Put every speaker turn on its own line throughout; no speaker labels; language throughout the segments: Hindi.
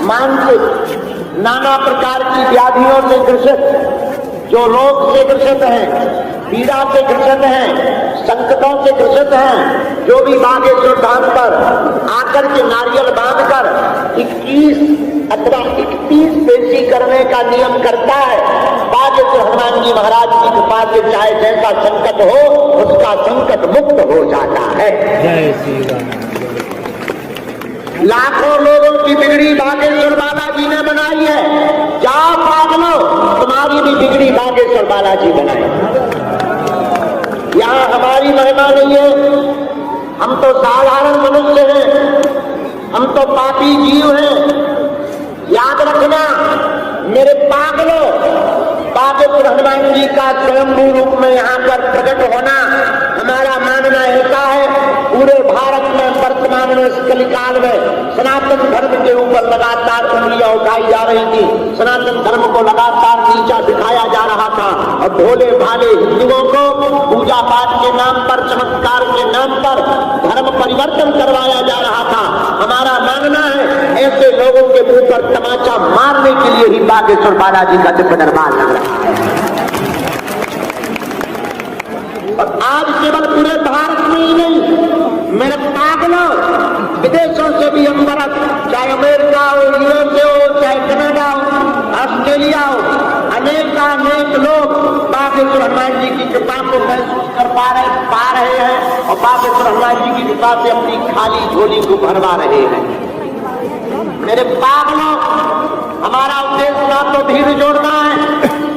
मानसिक नाना प्रकार की व्याधियों से ग्रसित, जो रोग से ग्रसित हैं, पीड़ा से ग्रसित हैं, संकटों से ग्रसित हैं, जो भी बागेश्वर धाम पर आकर के नारियल बांधकर 21 अथवा 31 पेशी करने का नियम करता है, बागेश्वर हनुमान जी महाराज की कृपा से चाहे जैसा संकट हो उसका संकट मुक्त हो जाता है।
जय श्री राम।
लाखों लोगों की बिगड़ी बागेश्वर बालाजी ने बनाई है। जाओ पागलो, तुम्हारी भी बिगड़ी बागेश्वर बालाजी बनाए। यहाँ हमारी महिमा नहीं है, हम तो साधारण मनुष्य हैं, हम तो पापी जीव हैं। याद रखना मेरे पागलों, बागेश्वर हनुमान जी का स्वयंभू रूप में यहाँ पर प्रकट होना हमारा मानना ऐसा है। पूरे भारत में वर्तमान में इस कलिकाल में सनातन धर्म के ऊपर लगातार उंगलियां उठाई जा रही थी, सनातन धर्म को लगातार नीचा दिखाया जा रहा था और भोले भाले हिंदुओं को पूजा पाठ के नाम पर, चमत्कार के नाम पर धर्म परिवर्तन करवाया जा रहा था। हमारा मानना है ऐसे लोगों के मुंह पर तमाचा मारने के लिए ही बागेश्वर बालाजी का दिव्य दरबार लग रहा है। और आज केवल पूरे भारत में ही नहीं, मेरे पागलों, विदेशों से भी हम भारत, चाहे अमेरिका हो, यूरोप हो, चाहे कनाडा हो, ऑस्ट्रेलिया हो, अनेक लोग बागेश्वर हनुमान जी की कृपा को महसूस कर पा रहे हैं और बागेश्वर हनुमान जी की कृपा से अपनी खाली झोली को भरवा रहे हैं। मेरे पागलों, हमारा उद्देश्य ना तो भीड़ जोड़ना है,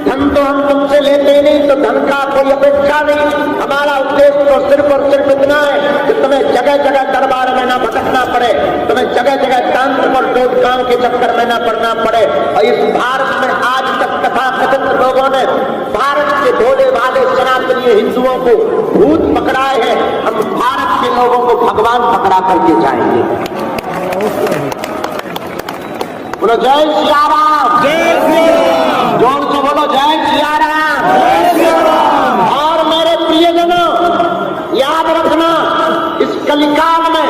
धन तो हम तुमसे लेते नहीं, तो धन का कोई अपेक्षा नहीं। हमारा उद्देश्य तो सिर्फ और सिर्फ इतना है कि तुम्हें जगह जगह दरबार में ना भटकना पड़े, तुम्हें जगह जगह तांत्रिक और डोटकाओं के चक्कर में ना पड़ना पड़े। और इस भारत में आज तक तथाकथित लोगों ने भारत के भोले भाले सनातनीय हिंदुओं को भूत पकड़ाए हैं, हम भारत के लोगों को भगवान पकड़ा करके जाएंगे। बोलो जय सिया राम,
जय श्री राम।
जोर से बोलो जय सिया राम।
जय श्री राम।
और मेरे प्रियजनों, याद रखना इस कलिकाल में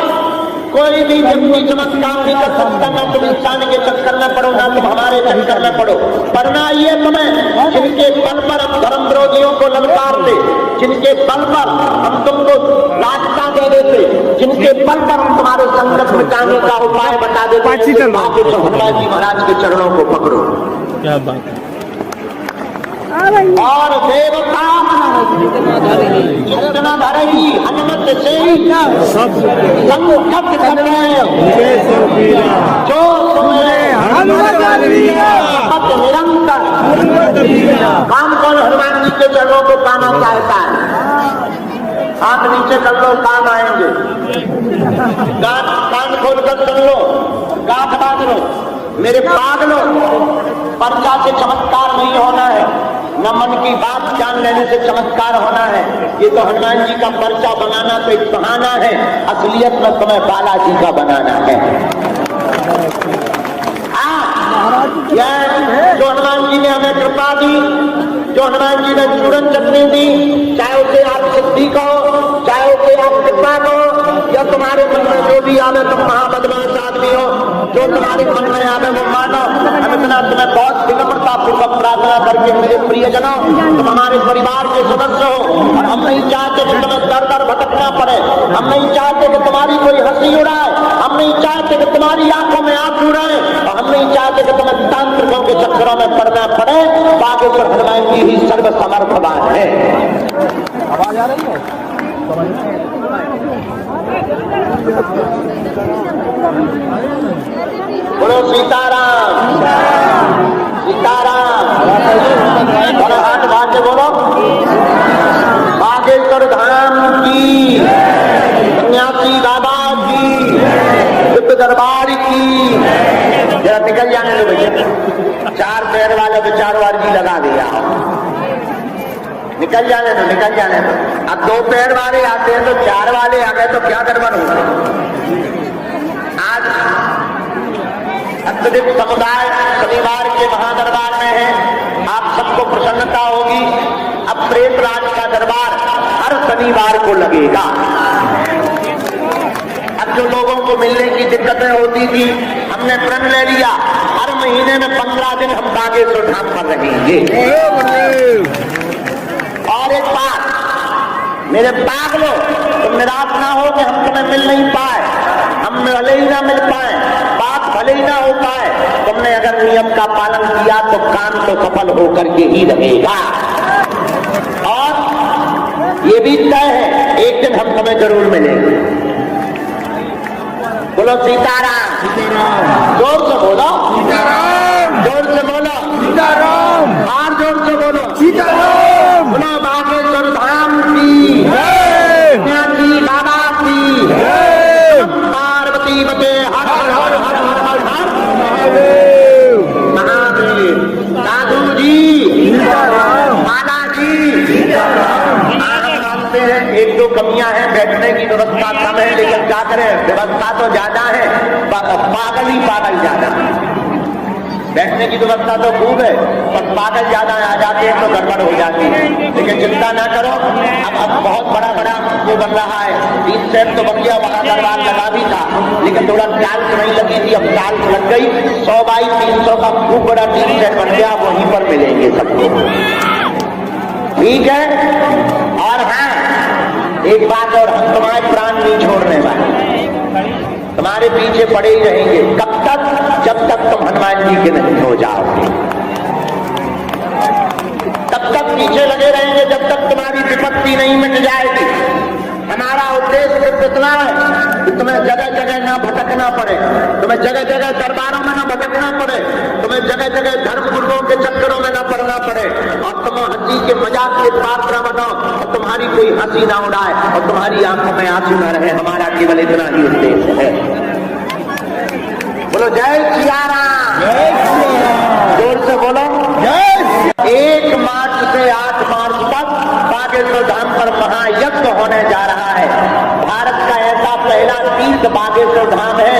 कोई भी व्यक्ति चमत्कार नहीं कर सकता। ना तुम इंसान के चक्कर में पड़ो, ना तुम हमारे चक्कर में पड़ो। पढ़ना ये तुम्हें जिनके बल पर हम धर्म विरोधियों को ललकार दे, जिनके बल पर हम तुमको रास्ता दे देते, जिनके बल पर हम तुम्हारे संकट मिटाने का उपाय बता देते, हनुमान जी महाराज के चरणों को पकड़ो।
क्या बात है।
और देवता जितना धरेगी हनुमत से संकट कटे, जो सुने
हनुमत
निरंतर। काम कौन हनुमान जी के चरणों को पाना चाहता है? हाथ नीचे कर लो, काम आएंगे। कान खोलकर सुन लो, गांठ बांध लो। मेरे पागलों, पर्चा से चमत्कार नहीं होना है, न मन की बात जान लेने से चमत्कार होना है। ये तो हनुमान जी का पर्चा बनाना तो एक बहाना है, असलियत में तुम्हें बालाजी का बनाना है। जो हनुमान जी ने हमें कृपा दी, जो हनुमान जी ने चूरन चटनी दी, चाहे उसे आप सिद्धि कहो, चाहे उसे आप कृपा कहो, या तुम्हारे मन में जो भी आवे, तुम महाबदमाश आदमी हो, जो तुम्हारे मन में आवे वो मानो। हम इतना तुम्हें बहुत विनम्रता पूर्वक प्रार्थना करके, मेरे प्रियजनों, तुम हमारे परिवार के सदस्य हो और हम नहीं चाहते कि तुम्हें दर दर भटकना पड़े, हम नहीं चाहते कि तुम्हारी कोई हंसी उड़ाए, हम नहीं चाहते कि तुम्हारी आंखों में आंसू उड़ाए, और हम नहीं चाहते कि तुम्हें तांत्रिकों के चक्करों में पड़ना पड़े। बागेश्वर हनुमान जी ही सर्वसमर्थवान है। आवाज आ रही है? बोलो सीताराम, सीताराम। और हाथ बांध के बोलो बागेश्वर धाम की, सन्यासी बाबा की, दिव्य दरबार की। जरा निकल जाने दो भैया, 4 पैर वाले विचारवार जी लगा दिया। निकल जाने दो, निकल जाने दो। अब 2 पैर वाले आते हैं तो 4 वाले आ गए तो क्या गड़बड़ होगा? आज अत्यधिक समुदाय शनिवार के महादरबार में है, आप सबको प्रसन्नता होगी। अब प्रेम राज का दरबार हर शनिवार को लगेगा। अब जो लोगों को मिलने की दिक्कतें होती थी, हमने प्रण ले लिया हर महीने में 15 दिन हम बागेश्वर धाम पर रहेंगे। और एक बात मेरे पागलों, तुम निराश ना हो कि हम तुम्हें मिल नहीं पाए, हम भले ही ना मिल पाए, बात भले ही ना हो पाए, तुमने अगर नियम का पालन किया तो काम तो सफल होकर के ही रहेगा। और ये भी तय है एक दिन हम तुम्हें जरूर मिलेंगे। बोलो सीताराम। जोर से बोलो सीताराम, जोर से बोलो सीताराम, और जोर से बोलो सीताराम। बोलो बागेश्वर धाम की सन्यासी बाबा की पार्वती बते हर हर हर हर हर हर महादेव। साधु जी माला जी मानते हैं एक दो कमियां हैं, बैठने की व्यवस्था कम है, लेकिन क्या करें व्यवस्था तो ज्यादा है, पागल ही पागल ज्यादा है। बैठने की व्यवस्था तो खूब है पर पागल ज्यादा आ जाते हैं तो गड़बड़ हो जाती है। लेकिन चिंता ना करो, अब बहुत बड़ा बड़ा वो बन रहा है, 3 सेट तो बन गया, वहां दरबार लगा भी था लेकिन थोड़ा टाइल्स नहीं लगी थी, अब टाइल्स लग गई। 100 बाई 300 का खूब बड़ा 3 सेट बन गया, वहीं पर मिलेंगे सबको। ठीक है। और हाँ एक बात और, हम तुम्हारे प्राण नहीं छोड़ने वाले, तुम्हारे पीछे पड़े ही रहेंगे। कब तक? जब तक तुम हनुमान जी के नहीं हो जाओगे, तब तक पीछे लगे रहेंगे, जब तक तुम्हारी विपत्ति नहीं मिट जाएगी। हमारा उद्देश्य सिर्फ इतना है कि तुम्हें जगह जगह ना भटकना पड़े, तुम्हें जगह जगह दरबारों में ना भटकना पड़े, तुम्हें जगह जगह धर्म गुरुओं के चक्करों में ना पड़ना पड़े, और तुम हंसी के मजाक के पात्र बनो और तुम्हारी कोई हंसी ना उड़ाए और तुम्हारी आंखों में आंसू न रहे। हमारा केवल इतना ही उद्देश्य है। बोलो जय सिया राम। जोर से बोलो जय। 1 मार्च से 8 मार्च तक बागेश्वर धाम पर महायज्ञ होने जा रहा है। भारत का ऐसा पहला तीर्थ बागेश्वर धाम है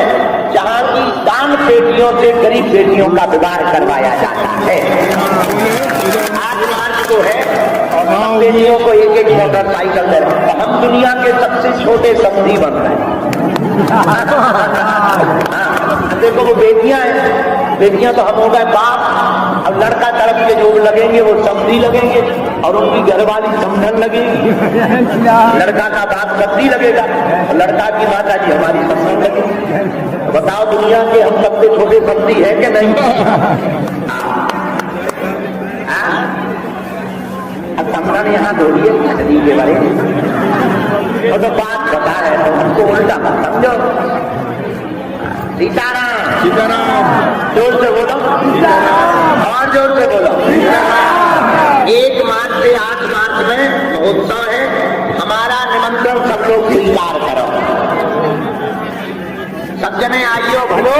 जहां की दान पेटियों से गरीब बेटियों का विवाह करवाया जाता है। 8 मार्च को है और हम बेटियों को 1-1 मोटरसाइकिल दे रहे हैं। हम दुनिया के सबसे छोटे समधी बन रहे हैं। देखो वो बेटियां हैं, बेटियां तो हम हो गए बाप, अब लड़का तरफ के जो लगेंगे वो समधी लगेंगे और उनकी घरवाली समधन लगेगी। लड़का का बाप समधी लगेगा और लड़का की माता जी हमारी समधन लगेगी। बताओ दुनिया के हम सबसे छोटे समधी है कि नहीं? अब समधन यहाँ ढूंढिए नदी के बारे में, और तो बात बता रहे तो हमको उल्टा मत समझो। सीताराम सीताराम। जोर से बोलो सीताराम, और जोर से बोलो सीताराम। 1 मार्च से 8 मार्च में महोत्सव है। हमारा निमंत्रण सब लोग स्वीकार करो, सब जने आइयो भलो।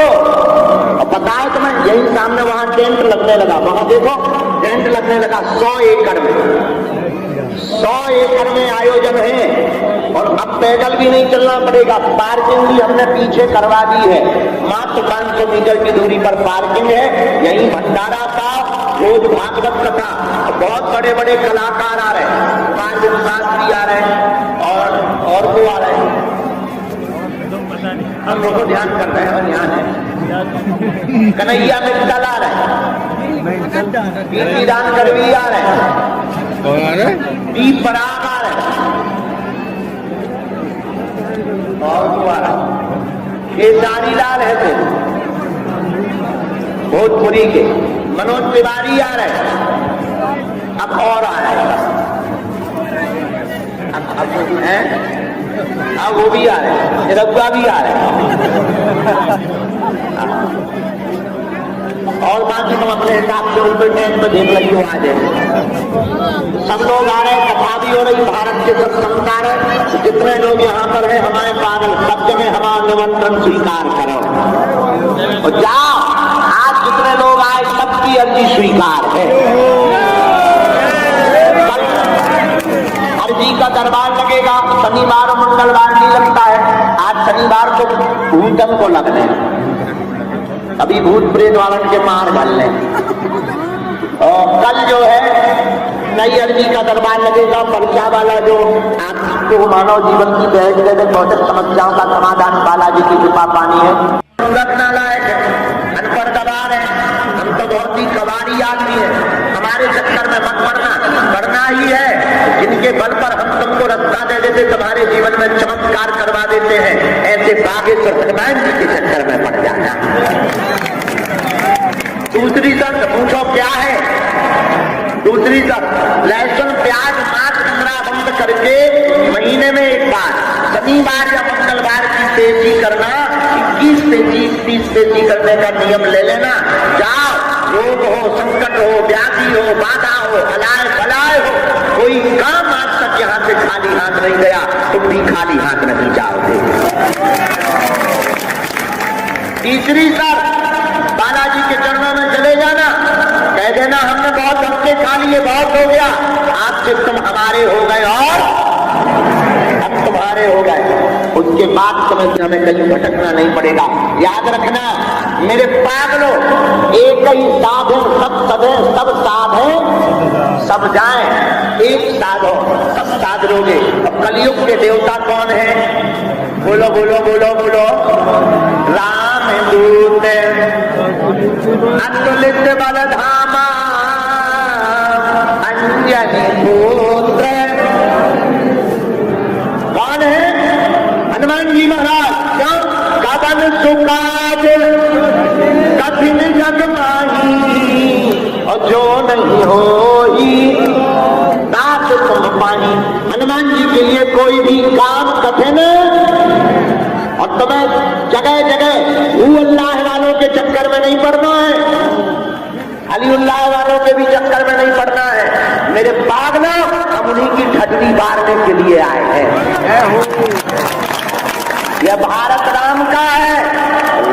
और बताओ तुम्हें यही सामने वहां टेंट लगने लगा, वहां देखो टेंट लगने लगा 100 एकड़ में। 100 एकड़ में आयोजन है और अब पैदल भी नहीं चलना पड़ेगा। पार्किंग भी हमने पीछे करवा दी है, मात्र 500 मीटर की दूरी पर पार्किंग है। यही भंडारा का रोज भागवत कथा, बहुत बड़े बड़े कलाकार आ रहे हैं, पार्वती शास्त्री आ रहे हैं और वो आ रहे हैं। हम लोग ध्यान कर रहे हैं, ध्यान है। कन्हैया मित्तल आ रहे हैं, पीटी दान करवी आ रहे हैं, दीप पराग आ रहे हैं, और केसारी लाल है तो भोजपुरी के मनोज तिवारी आ रहे हैं, अब और आ रहे हैं, अब वो भी आ रहे हैं, रघुआ भी आ रहे हैं, और बाकी तुम अपने हिसाब से उनको टेंट में देख लगी हो। आज सब लोग आ रहे हैं, कथा भी हो रही, भारत के सब संस्कार है। जितने लोग यहाँ पर हैं हमारे पागल, सब जगह हमारा निमंत्रण स्वीकार करो और जाओ। आज जितने लोग आए सबकी अर्जी स्वीकार है। अर्जी का दरबार लगेगा, शनिवार और मंगलवार नहीं लगता है। आज शनिवार को भूतन को लगने, अभी भूत प्रेत वालन के मार डाल लें। और कल जो है नई अर्जी का दरबार लगेगा, पर्चा वाला जो आपको मानव जीवन की बहस भौतिक समस्याओं का समाधान बालाजी की कृपा पानी है। रखना लायक है। जिनके बल पर हम तुमको रास्ता दे देते, तुम्हारे जीवन में चमत्कार करवा देते हैं, ऐसे बागेश्वर हनुमान जी के चक्कर में पड़ जाना। दूसरी शर्त पूछो क्या है? दूसरी शर्त, लहसुन प्याज मांस कमरा बंद करके महीने में एक बार शनिवार या मंगलवार की तेजी करना, 21 तेजी 30 तेजी करने का नियम ले लेना। जाओ, रोग हो, संकट हो, व्याधि हो, बाधा हो, अलाय बलाय हो, कोई काम आज तक यहाँ से खाली हाथ नहीं गया, तुम भी खाली हाथ नहीं जाओगे। तीसरी शर्त, बालाजी के चरणों में चले जाना, कह देना हमने बहुत धक्के खा लिए, बहुत हो गया, आज से तुम हमारे हो गए और हम तुम्हारे हो गए। उसके बाद तुम्हें हमें कहीं भटकना नहीं पड़ेगा। याद रखना मेरे पागलों, एक ही साध है, सब सदे सब साध है, सब जाए, एक साध हो, सब साध लोगे। अब कलयुग के देवता कौन है? बोलो बोलो बोलो बोलो। राम दूत अतुलित बलधामा अंजनी पुत्र। कौन है? हनुमान जी महाराज। क्यों? कवन सुकाज कठिन जग माही, और जो नहीं होई तात तुम पाही। हनुमान जी के लिए कोई भी काम कठिन, और तुम्हें जगह जगह अल्लाह वालों के चक्कर में नहीं पड़ना है, अलीउल्लाह वालों के भी चक्कर में नहीं पड़ना है। मेरे पागलों, हम उन्हीं की ठगनी मारने के लिए आए हैं। यह भारत राम का है,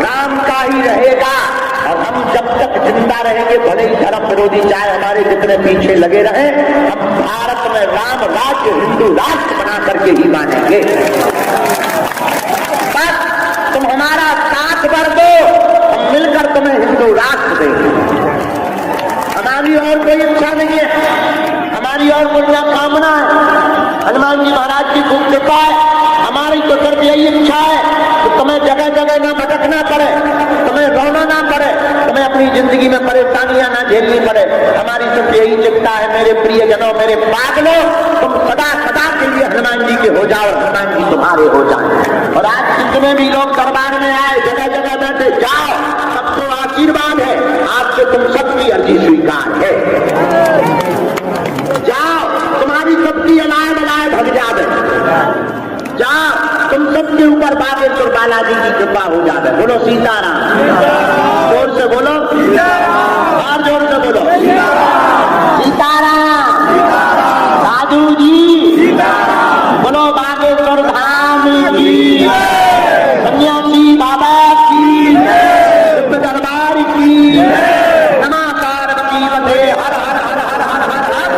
राम का ही रहेगा, और हम जब तक जिंदा रहेंगे, भले ही धर्म विरोधी चाहे हमारे जितने पीछे लगे रहे, हम भारत में राम राज्य, हिंदू राष्ट्र बना करके ही मानेंगे। बस तुम हमारा साथ भर दो, हम मिलकर तुम्हें हिंदू राष्ट्र देंगे। हमारी और कोई इच्छा नहीं है, हमारी और कोई कामना है। हनुमान जी महाराज की खूब कृपा है। हमारी तो सिर्फ यही इच्छा है कि तुम्हें जगह जगह ना भटकना पड़े, तुम्हें रोना ना पड़े, तुम्हें अपनी जिंदगी में परेशानियां ना झेलनी पड़े। हमारी सिर्फ यही चिंता है मेरे प्रियजनों, मेरे पागलों, तुम सदा सदा के लिए हनुमान जी के हो जाओ, हनुमान जी तुम्हारे हो जाए। और आज जितने भी लोग दरबार में आए, जगह जगह बैठे, जाओ, सबको आशीर्वाद है, आपसे तुम सबकी अर्जी स्वीकार है। जाओ, तुम्हारी सबकी अलाय बलाय भग जावे। जाओ, तुम सबके ऊपर बागेश्वर बालाजी की कृपा हो जावे। बोलो सीताराम। जोर से बोलो, और जोर से बोलो सीताराम। साधु जी बोलो बागेश्वर धाम की, सन्यासी बाबा की, दरबार की, नमस्कार की वंदे, हर हर हर हर हर हर हर।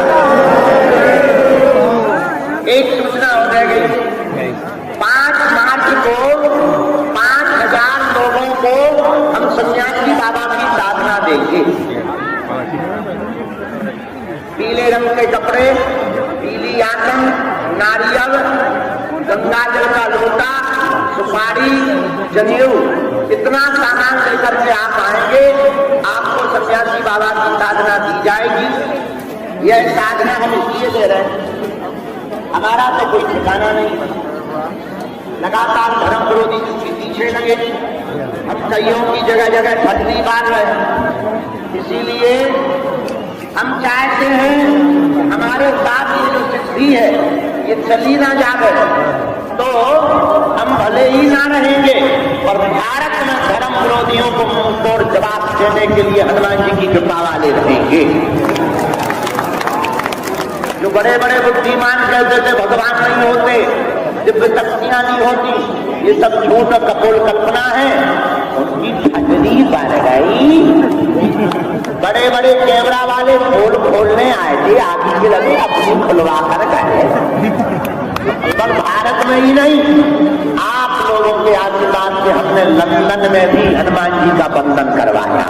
एक सूचना हो जाएगी, 5 मार्च को 5000 लोगों को हम सन्यासी बाबा की साधना देंगे। पीले रंग के कपड़े, पीली आसन, नारियल, गंगा जल का लोटा, सुपारी, जनेऊ, इतना सामान लेकर के आप आएंगे, आपको सन्यासी बाबा की साधना दी जाएगी। यह साधना हम इसलिए दे रहे हैं, हमारा तो कोई ठिकाना नहीं, लगातार धर्म विरोधी के पीछे लगे, हम कईयों की जगह जगह ठगनी मार रहे हैं। इसीलिए हम चाहते हैं हमारे साथ ये जो सिद्धि है ये चली ना जाए, तो हम भले ही ना रहेंगे, और भारत में धर्म विरोधियों को मुंह तोड़ जवाब देने के लिए हनुमान जी की कृपा वाले रहेंगे। जो बड़े बड़े बुद्धिमान कहते थे भगवान नहीं होते, दिव्य शक्तियां नहीं होती, ये सब झूठ और कपोल कल्पना है, उनकी ठगनी बन गई। बड़े बड़े कैमरा वाले पोल खोलने आए थे, आगे के लगे अपनी खुलवा कर गए। पर भारत में ही नहीं, आप लोगों के आशीर्वाद से हमने लंदन में भी हनुमान जी का बंधन करवाया।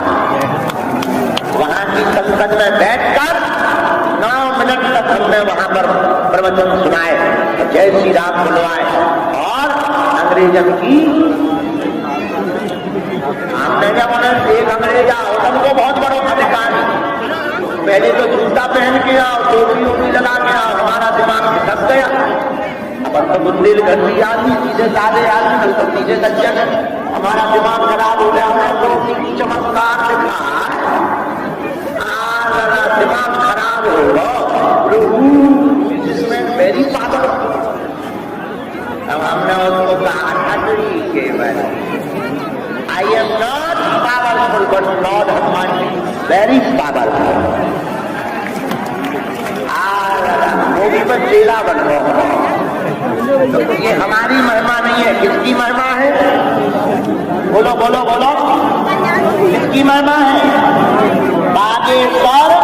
वहां की संसद में बैठकर 9 मिनट तक हमने वहां पर प्रवचन सुनाए, जय श्री राम बुलवाए, और अंग्रेजन की हमने जब उन्हें एक अंग्रेज आओ, हमको बहुत बड़ा अधिकारी, पहले तो जूता पहन के आओ, टोपी ओपी लगा के आओ, हमारा दिमाग बुंदेलखंडी आदमी, सीधे साधे आदमी, हम तो सीधे सज्जन है। हमारा दिमाग खराब हो गया, हमने तो की चमत्कार दिखा दिमाग खराब होगा, जिसमें मेरी पावर। अब हमने उसको कहा अटली केवल I am not powerful but Lord Hanuman very powerful. वो भी बस चेला बन रहा। तो ये हमारी महिमा नहीं है, किसकी महिमा है? बोलो बोलो बोलो, किसकी महिमा है? बागेश्वर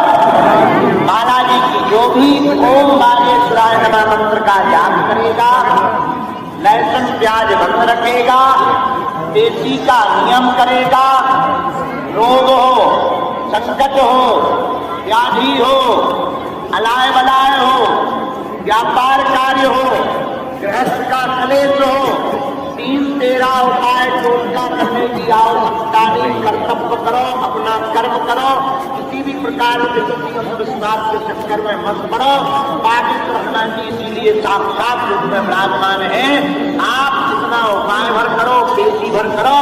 बालाजी की। जो भी ओम बागेश्वराय नमः मंत्र का जाप करेगा, लहसुन प्याज बंद रखेगा, देसी का नियम करेगा, रोग हो, संकट हो, व्याधि हो, अलाय बलाय हो, व्यापार कार्य हो, गृहस्थ का क्लेश हो, 3-13 उपाय टोटका करने की आवश्यकता नहीं। कर्तव्य करो, अपना कर्म करो, किसी भी प्रकार के विश्वास के चक्कर में मत पड़ो। बागेश्वर हनुमान जी इसीलिए साक्षात रूप में विराजमान है। आप जितना उपाय भर करो, बेसी भर करो,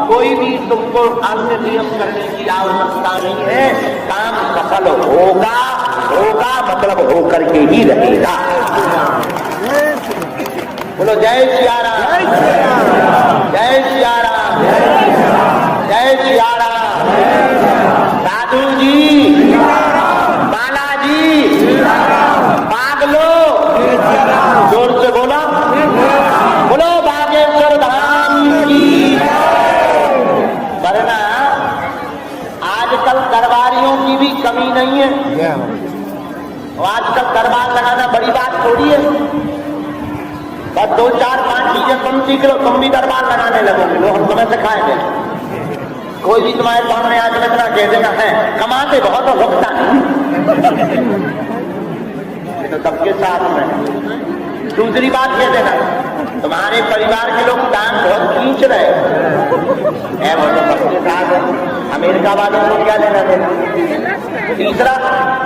कोई भी तुमको अन्य नियम करने की आवश्यकता नहीं है। काम सफल होगा, होगा मतलब होकर के ही रहेगा। बोलो जय सिया राम, जय सिया राम, जय सिया राम। साधु जी, बालाजी, पागलो, जोर से बोलो, बोलो बागेश्वर धाम की। वरना आजकल दरबारियों की भी कमी नहीं है। और आजकल दरबार लगाना बड़ी बात थोड़ी है। बस 2-4-5 चीजें तुम सीख लो, तुम भी दरबार लगाने लगोगे। लो हम तुम्हें सिखाएंगे। कोई भी तुम्हारे सामने आकर इतना कह देगा है कमाते बहुत और भुगता तो सबके साथ में। दूसरी बात कह देना तुम्हारे परिवार के लोग टांग बहुत खींच रहे हैं, वो तो सबके साथ है। अमेरिका वालों को क्या लेना देना। तीसरा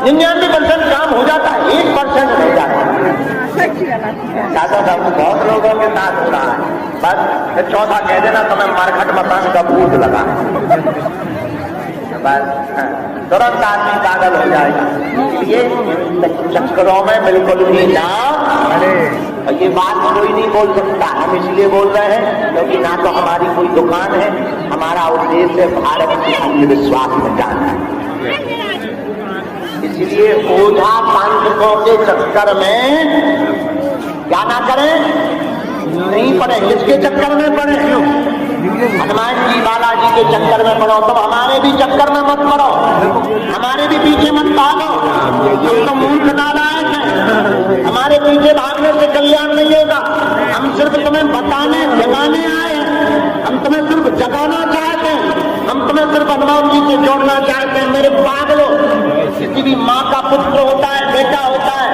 99% काम हो जाता है, 1% नहीं जाता। दादा बहुत लोगों के साथ हो रहा है। बस चौथा कह देना तुम्हें मारखट मकान का भूत लगा, बस तुरंत आदमी पागल हो जाएगा। इसलिए चक्करों में बिल्कुल भी ना। और ये बात कोई नहीं बोल सकता, हम इसलिए बोल रहे हैं क्योंकि ना तो हमारी कोई दुकान है, हमारा उद्देश्य है भारत के अंधविश्वास में जाना है। इसलिए ओझा तांत्रिकों के चक्कर में क्या ना करें, नहीं पड़े। किसके चक्कर में पड़े? हनुमान जी बालाजी के चक्कर में पड़ो। तो हमारे भी चक्कर में मत पड़ो, हमारे भी पीछे मत भागो। हम तो मूर्ख नालायक हैं, हमारे पीछे भागने से कल्याण नहीं होगा। हम सिर्फ तुम्हें बताने जगाने आए हैं, हम तुम्हें सिर्फ जगाना चाहते हैं, हम तुम्हें सिर्फ हनुमान जी से जोड़ना चाहते हैं। मेरे पागलो, किसी भी माँ का पुत्र होता है, बेटा होता है,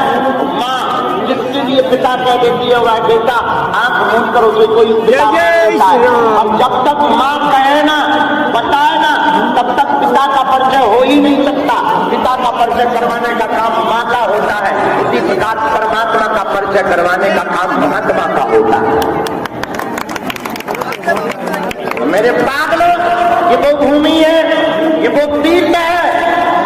माँ जिसके लिए पिता कह देती है वह बेटा आंख मूंद कर उसे कोई पिता होता है। अब जब तक माँ कहे ना, बताए ना, तब तक पिता का परिचय हो ही नहीं सकता। पिता का परिचय करवाने का काम माँ का होता है, इसी प्रकार परमात्मा का परिचय करवाने का काम महात्मा का होता है। मेरे पागलो, ये वो भूमि है, ये वो तीर्थ है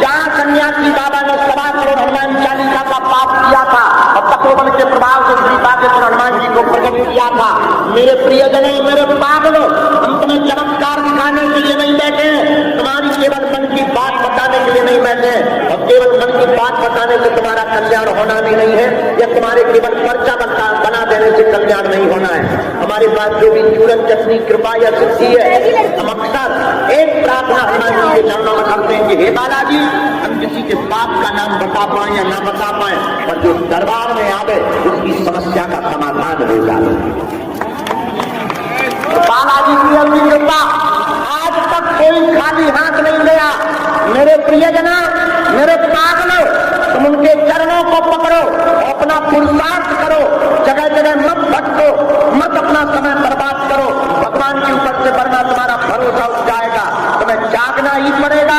जहाँ सन्यासी बाबा ने 1.25 करोड़ हनुमान चालीसा का पाप किया था और तपोवन के प्रभाव से श्री बागेश्वर हनुमान जी को प्रकट किया था। मेरे प्रियजनों, मेरे पागलो, हम तुम्हें चमत्कार दिखाने के लिए नहीं बैठे, तुम्हारी केवल मन की बात बताने के लिए नहीं बैठे। और केवल मन की बात बताने से तुम्हारा कल्याण होना भी नहीं है, या तुम्हारे केवल पर्चा बना देने से कल्याण नहीं होना है। हमारे पास जो भी चूरन चटनी कृपा या सिद्धि है, हम अक्सर एक प्रार्थना हनुमान जी के चरणों में करते हैं कि हे बालाजी, हम किसी के पाप का नाम बता पाए या ना बता पाए, पर जो दरबार में आवे उसकी समस्या का समाधान हो जाए। तो बालाजी की अपनी कृपा, आज तक कोई खाली हाथ नहीं गया। मेरे प्रियजना, मेरे पागलो, तुम उनके चरणों को पकड़ो, अपना पुरुषार्थ करो, जगह जगह मत भटको, मत अपना समय बर्बाद करो। भगवान के ऊपर से वरना तुम्हारा भरोसा उठ जाएगा, तुम्हें जागना ही पड़ेगा।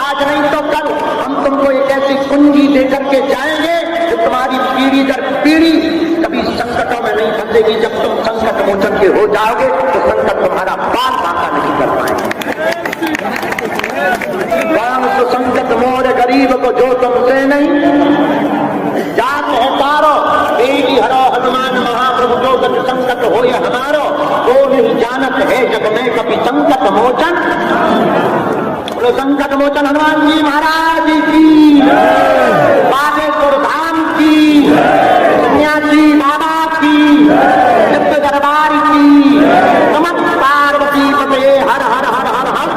आज नहीं तो कल हम तुमको एक ऐसी कुंजी देकर के जाएंगे जो तुम्हारी पीढ़ी दर पीढ़ी कभी संकटों में नहीं ध्यान देगी, जब तुम संकट मोचन के हो जाओगे तो संकट तुम्हारा बाल बांका नहीं कर पाएंगे। तो संकट मोर गरीब को जो तुमसे नहीं जात है तारो, देवी हरो हनुमान महाप्रभु जो गति संकट हो ये हमारो, तो नहीं जानत है जग में कभी संकट मोचन। बोलो संकट मोचन हनुमान जी महाराज की, बागेश्वर धाम की, सन्यासी बाबा की, दिव्य दरबार की, नमः पार्वती पते हर हर हर हर हर।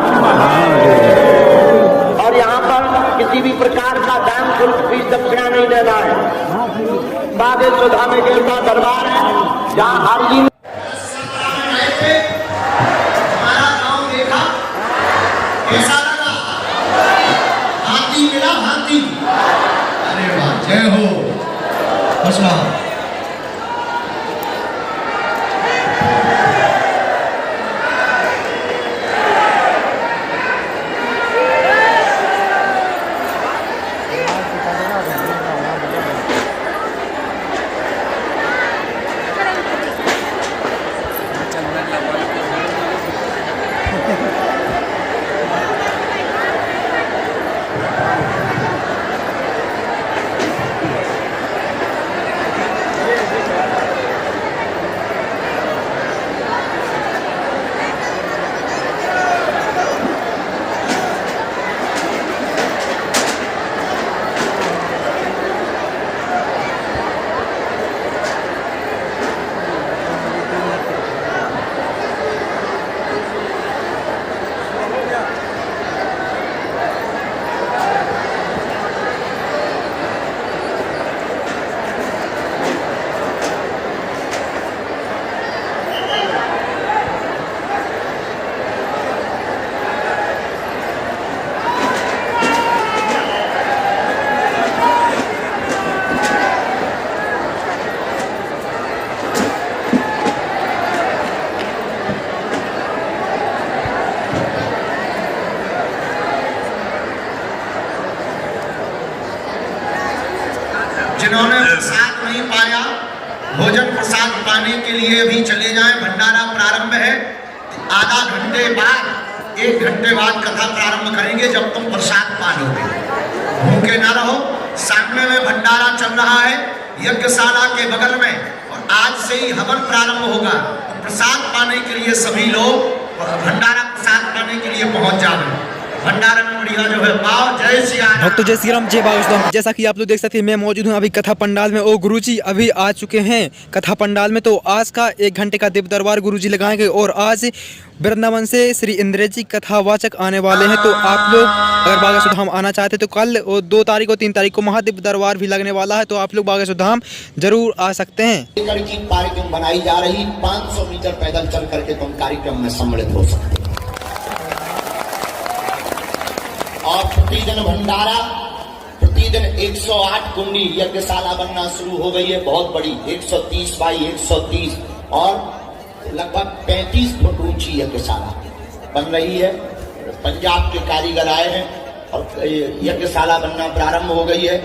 और यहाँ पर किसी भी प्रकार का दान शुल्क फीस दक्षिणा नहीं देना है। बागेश्वर धाम में देवता दरबार है जहाँ हर जी
हमारा गांव देखा, कैसा लगा? हाथी मिला, हाथी। अरे वाह, जय हो, खुश रहो। जिन्होंने प्रसाद नहीं पाया, भोजन प्रसाद पाने के लिए अभी चले जाएं। भंडारा प्रारंभ है, आधा घंटे बाद, 1 घंटे बाद कथा प्रारंभ करेंगे जब तुम प्रसाद पा लोगे। भूखे ना रहो। सामने में भंडारा चल रहा है यज्ञशाला के बगल में, और आज से ही हवन प्रारंभ होगा। तो प्रसाद पाने के लिए सभी लोग भंडारा प्रसाद पाने के लिए पहुंच जाए। भंडारा में बढ़िया जो है पाओ। जय श्री राम।
भक्तों जय श्री राम, जय बागेश्वर। जैसा कि आप लोग देख सकते हैं, मैं मौजूद हूं अभी कथा पंडाल में। ओ गुरुजी अभी आ चुके हैं कथा पंडाल में। तो आज का 1 घंटे का दिव्य दरबार गुरुजी लगाएंगे, और आज वृंदावन से श्री इंद्रेश जी कथावाचक आने वाले हैं। तो आप लोग अगर बागेश्वर धाम आना चाहते हैं तो कल 2 तारीख और 3 तारीख को महादिव्य दरबार भी लगने वाला है। तो आप लोग बागेश्वर धाम जरूर आ सकते हैं।
कार्यक्रम बनाई जा रही, 500 मीटर पैदल चल करके तुम कार्यक्रम में सम्मिलित हो सकते। और प्रतिदिन भंडारा, प्रतिदिन 108 कुंडी यज्ञशाला बनना शुरू हो गई है, बहुत बड़ी, 130 बाई 130 और लगभग 35 फुट ऊंची यज्ञशाला बन रही है। पंजाब के कारीगर आए हैं और यज्ञशाला बनना प्रारंभ हो गई है।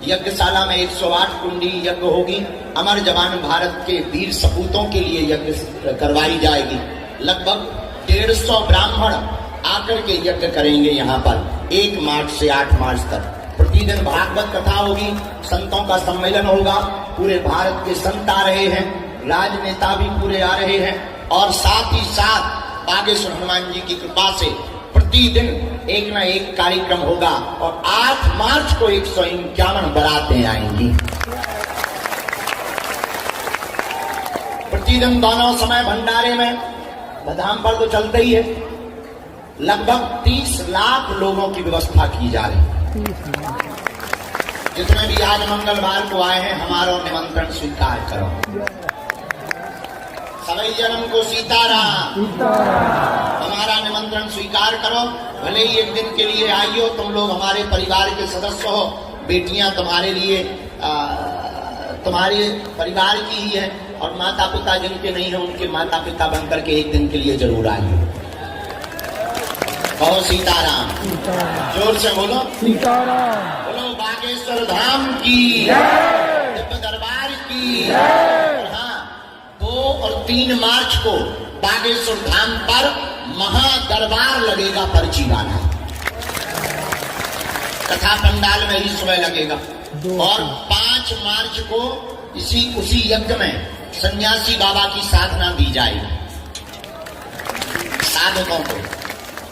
यज्ञशाला में 108 कुंडी यज्ञ होगी। अमर जवान भारत के वीर सपूतों के लिए यज्ञ करवाई जाएगी। लगभग 150 ब्राह्मण आकर के यज्ञ करेंगे यहाँ पर 1 मार्च से 8 मार्च तक। प्रतिदिन भागवत कथा होगी, संतों का सम्मेलन होगा। पूरे भारत के संत आ रहे हैं, राजनेता भी पूरे आ रहे हैं, और साथ ही साथ बागेश्वर हनुमान जी की कृपा से प्रतिदिन एक न एक कार्यक्रम होगा। और 8 मार्च को 151 बारातें आएंगी। प्रतिदिन दोनों समय भंडारे में, धाम पर तो चलते ही है, लगभग 30 लाख लोगों की व्यवस्था की जा रही है। जितने भी आज मंगलवार को आए हैं, हमारा निमंत्रण स्वीकार करो। सभी जन्म को सीताराम, हमारा निमंत्रण स्वीकार करो। भले ही एक दिन के लिए आई हो, तुम लोग हमारे परिवार के सदस्य हो। बेटियां तुम्हारे लिए तुम्हारे परिवार की ही है, और माता पिता जिनके नहीं है उनके माता पिता बनकर के एक दिन के लिए जरूर आइए। कहो सीताराम, जोर से बोलो सीताराम। बोलो बागेश्वर धाम की, दिव्य दरबार की। हाँ, और 3 मार्च को बागेश्वर धाम पर महादरबार लगेगा पर्ची वाला, कथा पंडाल में ही सुबह लगेगा। और 5 मार्च को उसी यज्ञ में सन्यासी बाबा की साधना दी जाएगी। साधकों को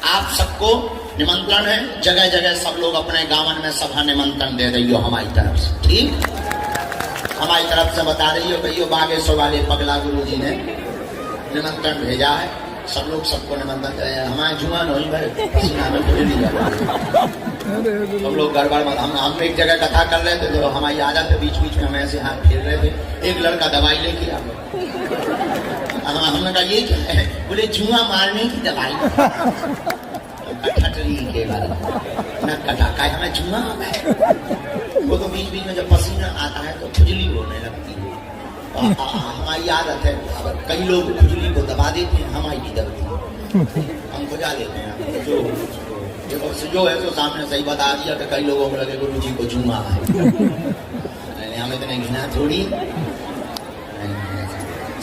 आप सबको निमंत्रण है, जगह जगह सब लोग अपने गांवन में सभा निमंत्रण दे रही हो हमारी तरफ से, ठीक, हमारी तरफ से बता रही हो भैया बागेश्वर वाले पगला गुरु जी ने निमंत्रण भेजा है, सब लोग सबको निमंत्रण दिया। हमारे जुआ नहीं भाई, पसीना में कुछ नहीं जाता, हम लोग गड़बड़ मत। हम एक जगह कथा कर रहे थे तो हमारी आदत है बीच बीच में हम ऐसे हाथ फेर रहे थे, एक लड़का दवाई लेके आ गया, हमने कहा ये क्या है, बोले जुआ मारने की दवाई। ठटरी के बारे में कथा का हमें जुआ है, वो तो बीच बीच में जब पसीना आता है तो खुजली होने लगती है। हमारी आदत है, कई लोग खुजली को दबा देते हैं, हमारी भी दबती है, हम खुजा लेते हैं। जो है तो सामने सही बता दिया कि कई लोगों को लगे गुरु जी को जुआ है, हम इतने घिना थोड़ी।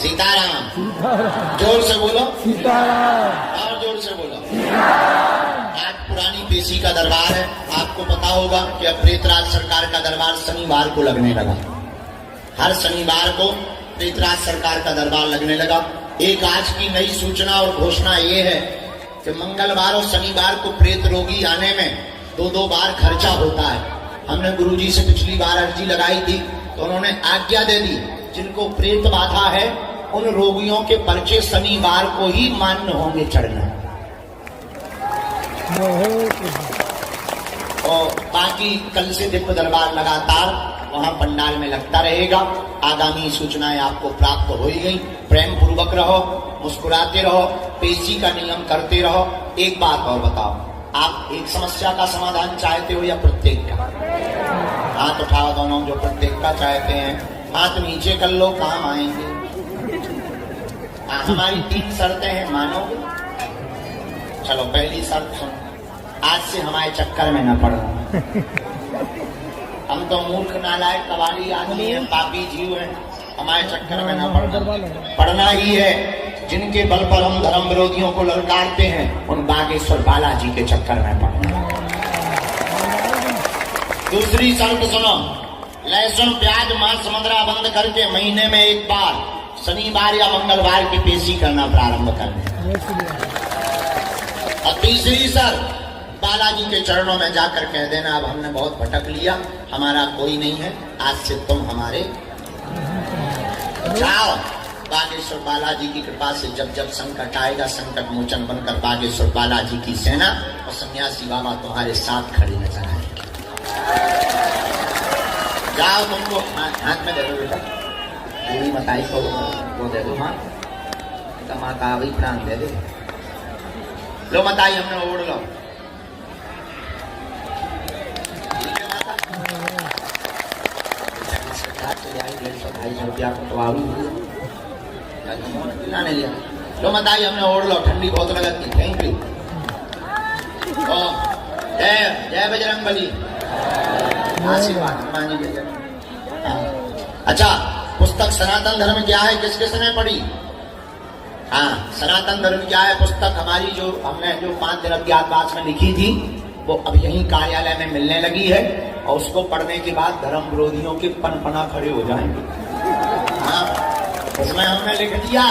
सीताराम, जोर से बोलो सीताराम, और जोर से बोलो। आज पुरानी पेशी का दरबार है, आपको पता होगा कि अब प्रेतराज सरकार का दरबार शनिवार को लगने लगा। हर शनिवार को प्रेतराज सरकार का दरबार लगने लगा। एक आज की नई सूचना और घोषणा ये है कि मंगलवार और शनिवार को प्रेत रोगी आने में 2-2 बार खर्चा होता है। हमने गुरुजी से पिछली बार अर्जी लगाई थी तो उन्होंने आज्ञा दे दी, जिनको प्रेत बाधा है उन रोगियों के पर्चे शनिवार को ही मान्य होंगे चढ़ना, और बाकी कल से दिव्य दरबार लगातार वहां पंडाल में लगता रहेगा। आगामी सूचनाएं आपको प्राप्त हो ही गई। प्रेम पूर्वक रहो, मुस्कुराते रहो, पेशी का नियम करते रहो। एक बात और बताओ, आप एक समस्या का समाधान चाहते हो या प्रत्येक का? हाथ उठाओ दोनों जो प्रत्येक का चाहते हैं, हाथ नीचे कर लो, काम आएंगे। हमारी 3 शर्तें हैं, मानोगे? चलो पहली शर्त सुनो, आज से हमारे चक्कर में न पड़ो। हम तो मूर्ख नालायक कबाड़ी आदमी हैं, पापी जीव हैं, हमारे चक्कर में न पड़ना। पढ़ना ही है, जिनके बल पर हम धर्म विरोधियों को ललकारते हैं उन बागेश्वर बालाजी के चक्कर में पड़ना। दूसरी शर्त सुनो, लहसुन प्याज मांस मदिरा बंद करके महीने में एक बार शनिवार या मंगलवार की पेशी करना प्रारंभ करना। और तीसरी शर्त, बालाजी के चरणों में जाकर कह देना अब हमने बहुत भटक लिया, हमारा कोई नहीं है, आज से तुम हमारे जाओ। बागेश्वर बालाजी की कृपा से जब जब संकट आएगा, संकट मोचन बनकर बागेश्वर बालाजी की सेना और सन्यासी बाबा तुम्हारे साथ खड़े नजर आएंगे। जाओ, तुमको हाथ में दे दो बेटा, पूरी मताई को वो दे दो, हाँ माता वही प्राण दे दे लो, मताई हमने ओढ़ लो। लिया लो मताई हमने ओढ़ लो, ठंडी बहुत लगती। Thank you. जय जय बजरंगबली, आशीर्वाद। अच्छा, पुस्तक सनातन धर्म क्या है किस किसने पढ़ी? हाँ, सनातन धर्म क्या है पुस्तक हमारी जो हमने जो 5 दिन अज्ञातवास में लिखी थी वो अब यही कार्यालय में मिलने लगी है, और उसको पढ़ने के बाद धर्म विरोधियों के पनपना खड़े हो जाएंगे। हाँ, उसमें हमने लिख दिया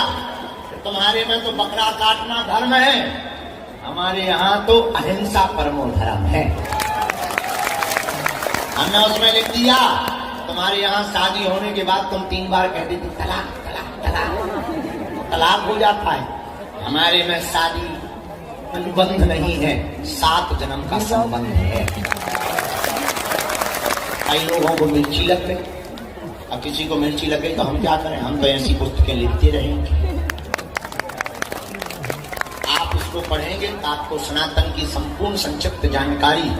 कि तुम्हारे में तो बकरा काटना धर्म है, हमारे यहाँ तो अहिंसा परमो धर्म है। हमने उसमें लिख दिया तुम्हारे यहाँ शादी होने के बाद तुम 3 बार कह देती तलाक तलाक तलाक, तलाक हो जाता है। हमारे में शादी अनुबंध नहीं है, 7 जन्म का संबंध है। कई लोगों को मिर्ची लग गई, अब किसी को मिर्ची लग गई तो हम क्या करें? हम तो ऐसी पुस्तकें लिखते रहेंगे। आप उसको पढ़ेंगे तो आपको सनातन की संपूर्ण संक्षिप्त जानकारी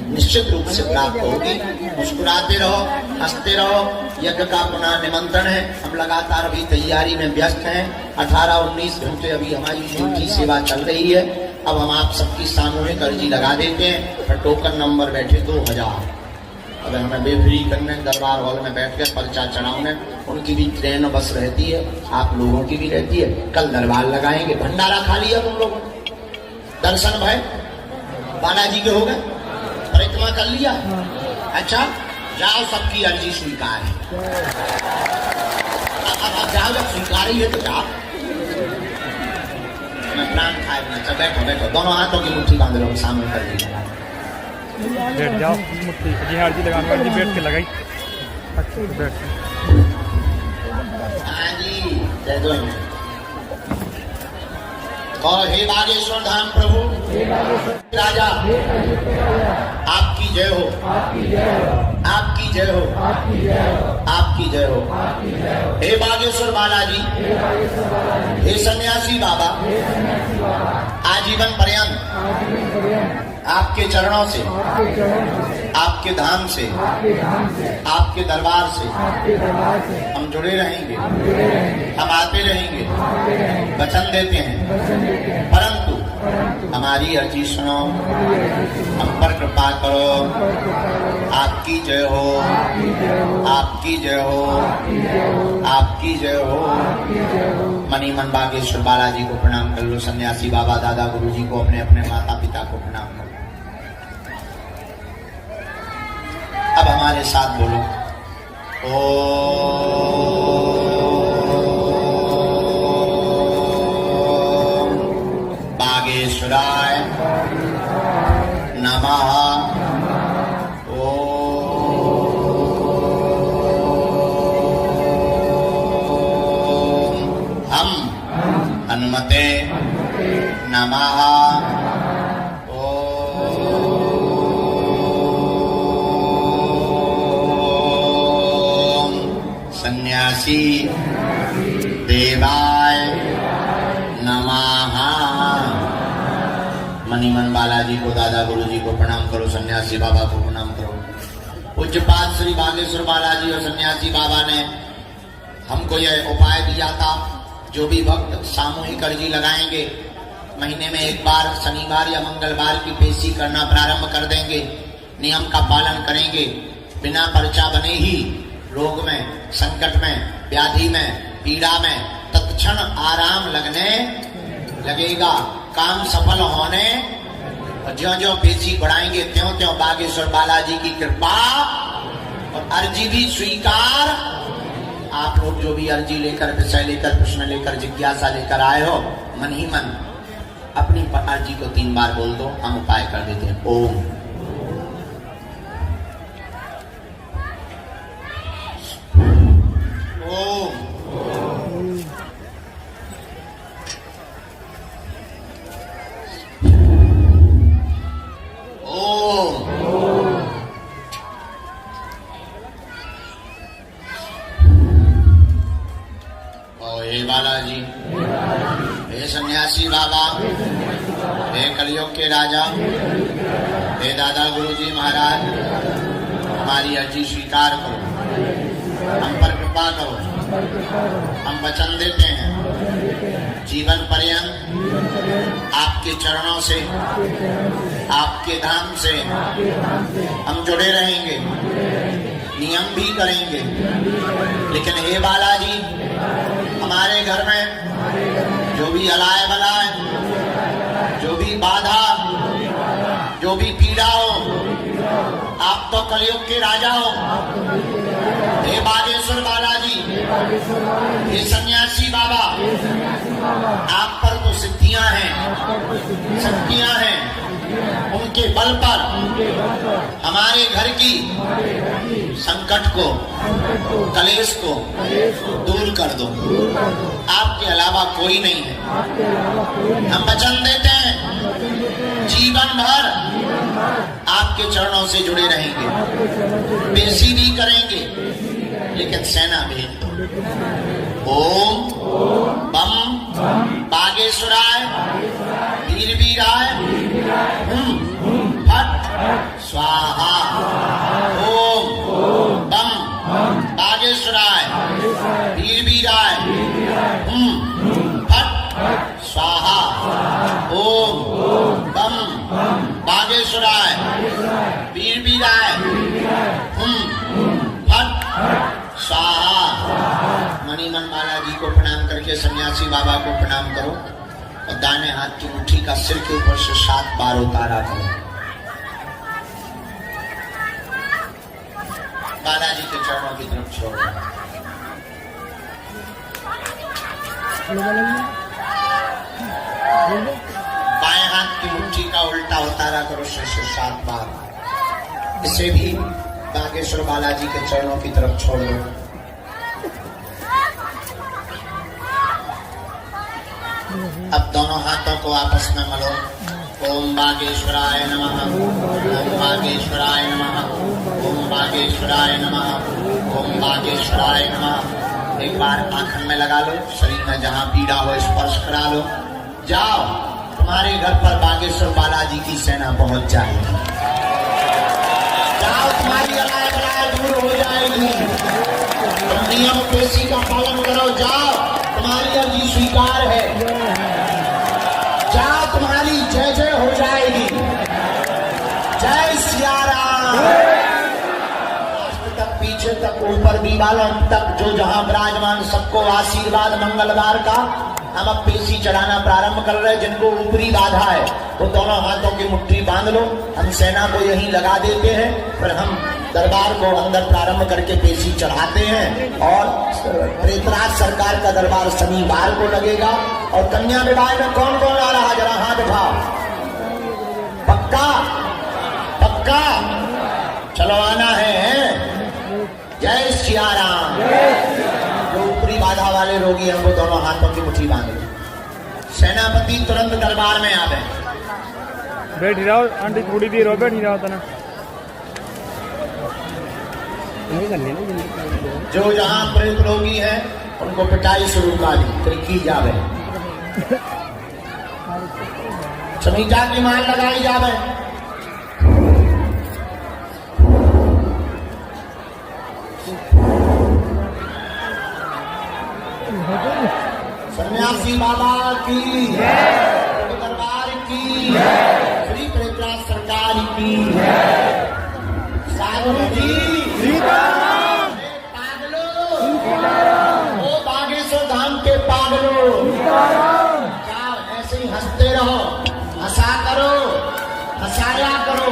निश्चित रूप से प्राप्त होगी। मुस्कुराते रहो, हंसते रहो। यज्ञ का पुनः निमंत्रण है, हम लगातार अभी तैयारी में व्यस्त हैं। 18-19 घंटे अभी हमारी झूठी सेवा चल रही है। अब हम आप सबकी सामूहिक अर्जी लगा देते हैं। फिर टोकन नंबर बैठे 2000 अब हमें बेफरी करने दरबार हॉल में बैठ कर पर्चा चढ़ाने, उनकी भी ट्रेन बस रहती है, आप लोगों की भी रहती है। कल दरबार लगाएंगे, भंडारा खा लिया तुम लोगों, दर्शन भाई बालाजी के हो गए, परिक्रमा कर लिया। अच्छा जाओ, सबकी अर्जी स्वीकार है। अब जाओ, जब स्वीकार ही है तो जाओ। मैं प्राण खाए ना, चल बैठो बैठो, दोनों हाथों की मुट्ठी बांध लो, सामने कर लीजिए।
बैठ जाओ, मुट्ठी जी हार जी लगाने जी बैठ के लगाई। अच्छा बैठ।
हाँ जी, जय दो। और हे बागेश्वर धाम प्रभु राजा, आपकी जय हो, आपकी जय हो, आपकी जय हो। हे बागेश्वर बालाजी, हे सन्यासी बाबा, आजीवन पर्यंत आपके चरणों से, आपके धाम से, आपके दरबार से हम जुड़े रहेंगे, हम आते रहेंगे, वचन देते हैं। परंतु हमारी अर्जी सुनो, हम पर कृपा करो। आपकी जय हो, आपकी जय हो, आपकी जय हो। मनी मन बागेश्वर बालाजी को प्रणाम कर लो, सन्यासी बाबा दादा गुरु जी को, अपने अपने माता पिता को प्रणाम करो। अब हमारे साथ बोलो, बागेश्वराय नमः। हम हनुमते नमः। सन्यासी देवाय नमः। मनीमन बालाजी को, दादा गुरु जी को प्रणाम करो, सन्यासी बाबा को प्रणाम करो। पूज्यपाद श्री बागेश्वर बालाजी और सन्यासी बाबा ने हमको यह उपाय दिया था, जो भी भक्त सामूहिक अर्जी लगाएंगे, महीने में एक बार शनिवार या मंगलवार की पेशी करना प्रारंभ कर देंगे, नियम का पालन करेंगे, बिना पर्चा बने ही रोग में, संकट में, व्याधि में, पीड़ा में तत्क्षण आराम लगने लगेगा, काम सफल होने। और ज्यों ज्यों पेशी बढ़ाएंगे त्यों त्यों बागेश्वर बालाजी की कृपा और अर्जी भी स्वीकार। आप लोग जो भी अर्जी लेकर, विषय लेकर, प्रश्न लेकर, जिज्ञासा लेकर आए हो, मन ही मन अपनी अर्जी को 3 बार बोल दो, हम उपाय कर देते हैं। ओम ओम हे बालाजी, हे सन्यासी बाबा, हे कलयुग के राजा, हे दादा गुरुजी महाराज, हमारी अर्जी स्वीकार करो, हम पर कृपा करो। हम वचन देते हैं, जीवन पर्यंत आपके चरणों से, आपके धाम से हम जुड़े रहेंगे, नियम भी करेंगे। लेकिन हे बालाजी, हमारे घर में जो भी अलाय बलाय, जो भी बाधा, जो भी पीड़ा हो, आप तो कलयुग के राजा हो। हे बागेश्वर बालाजी, हे सन्यासी बाबा, आप पर तो सिद्धियां हैं, शक्तियां हैं, उनके बल पर हमारे घर की संकट को, कलेश को दूर कर दो। आपके अलावा कोई नहीं है। हम वचन देते हैं, जीवन भर आपके चरणों से जुड़े रहेंगे, पेशी भी करेंगे, लेकिन सेना भेज दो। ओम बम बागेश्वराय वीरवीराय फट स्वाहा। ओम बम बागेश्वराय वीरवीराय फट स्वाहा। ओम बम बागेश्वराय वीरवीराय फट स्वाहा। मणिमन बालाजी को प्रणाम करके सन्यासी बाबा को प्रणाम करो और दाहिने हाथ की मुट्ठी का सिर के ऊपर से 7 बार उतारा करो। बालाजी के चरणों की तरफ छोड़ो। बाएं हाथ की मुट्ठी का उल्टा उतारा करो सिर से 7 बार। इसे भी बागेश्वर बालाजी के चरणों की तरफ छोड़ दो। अब दोनों हाथों को आपस में मलो। ओम बागेश्वराय नमः, ओम बागेश्वराय नमः, ओम बागेश्वराय नमः, ओम बागेश्वराय नमः। एक बार आंखन में लगा लो, शरीर में जहां पीड़ा हो स्पर्श करा लो। जाओ, तुम्हारे घर पर बागेश्वर बालाजी की सेना पहुंच जाएगी। जाओ, तुम्हारी अलाय बलाय दूर हो जाएगी। तुम नियम पेशी का पालन करो। जाओ, तुम्हारी अर्जी स्वीकार है। जाओ, तुम्हारी जय जय हो जाएगी। जय सिया राम। तक पीछे तक ऊपर दीवालों तक जो जहां विराजमान सबको आशीर्वाद मंगलवार का। हम अब पेशी चढ़ाना प्रारंभ कर रहे हैं। जिनको ऊपरी बाधा है वो दोनों हाथों की मुट्ठी बांध लो। हम सेना को यहीं लगा देते हैं, फिर हम दरबार को अंदर प्रारंभ करके पेशी चढ़ाते हैं। और प्रेतराज सरकार का दरबार शनिवार को लगेगा। और कन्या विवाह में कौन कौन आ रहा, जरा हाथ उठाओ। पक्का पक्का चलो, आना है। जय सिया राम। जो ऊपरी बाधा वाले रोगी हैं वो दोनों हाथों की मुट्ठी बांधे। सेनापति तुरंत दरबार में आ गए।
बैठ रहो आंटी, थोड़ी देर हो बैठ नहीं रहा था ना।
जो जहां प्रेत रोगी है उनको पिटाई शुरू कर दी, फिर की जावे। समीचा की मान लगाई जावे। सन्यासी बाबा की, दरबार की, श्री प्रेतराज सरकार की। साधु जी पागलो, ओ बागेश्वर धाम के पागलो, क्या ऐसे ही हंसते रहो, हंसा करो, हंसाया करो।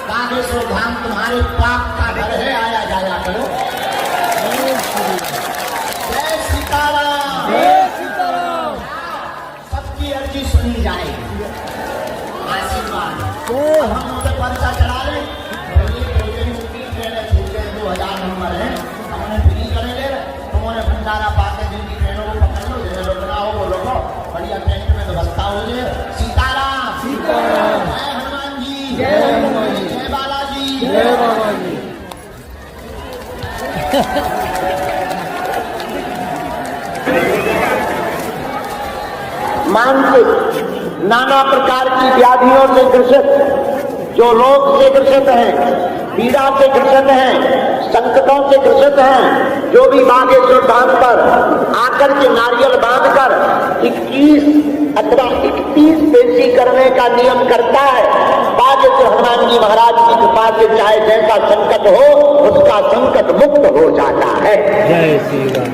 बागेश्वर धाम तुम्हारे पाप का घर है, आया जाया करो। जय सीताराम। सबकी अर्जी सुनी जाएगी। आशीर्वाद। अब हम उनसे पर्चा चढ़ा लें। 2000 नंबर है, हमने फ्री करे ले। तुमने भंडारा पाके जिनकी ट्रेनों को पकड़ लो, जैसे लोग ना हो वो लोगों बढ़िया टेंट में व्यवस्था हो जाए। सीताराम। सीताराम। जय हनुमान जी। जय बालाजी। जय बालाजी। मानसिक नाना प्रकार की व्याधियों से ग्रसित, जो रोग से ग्रसित हैं, पीड़ा से ग्रसित हैं, संकटों से ग्रसित हैं, जो भी बागेश्वर धाम पर आकर के नारियल बांधकर 21 अथवा 31 पेशी करने का नियम करता है, बागेश्वर हनुमान जी महाराज की कृपा से चाहे जैसा संकट हो उसका संकट मुक्त हो जाता है।
जय श्री राम।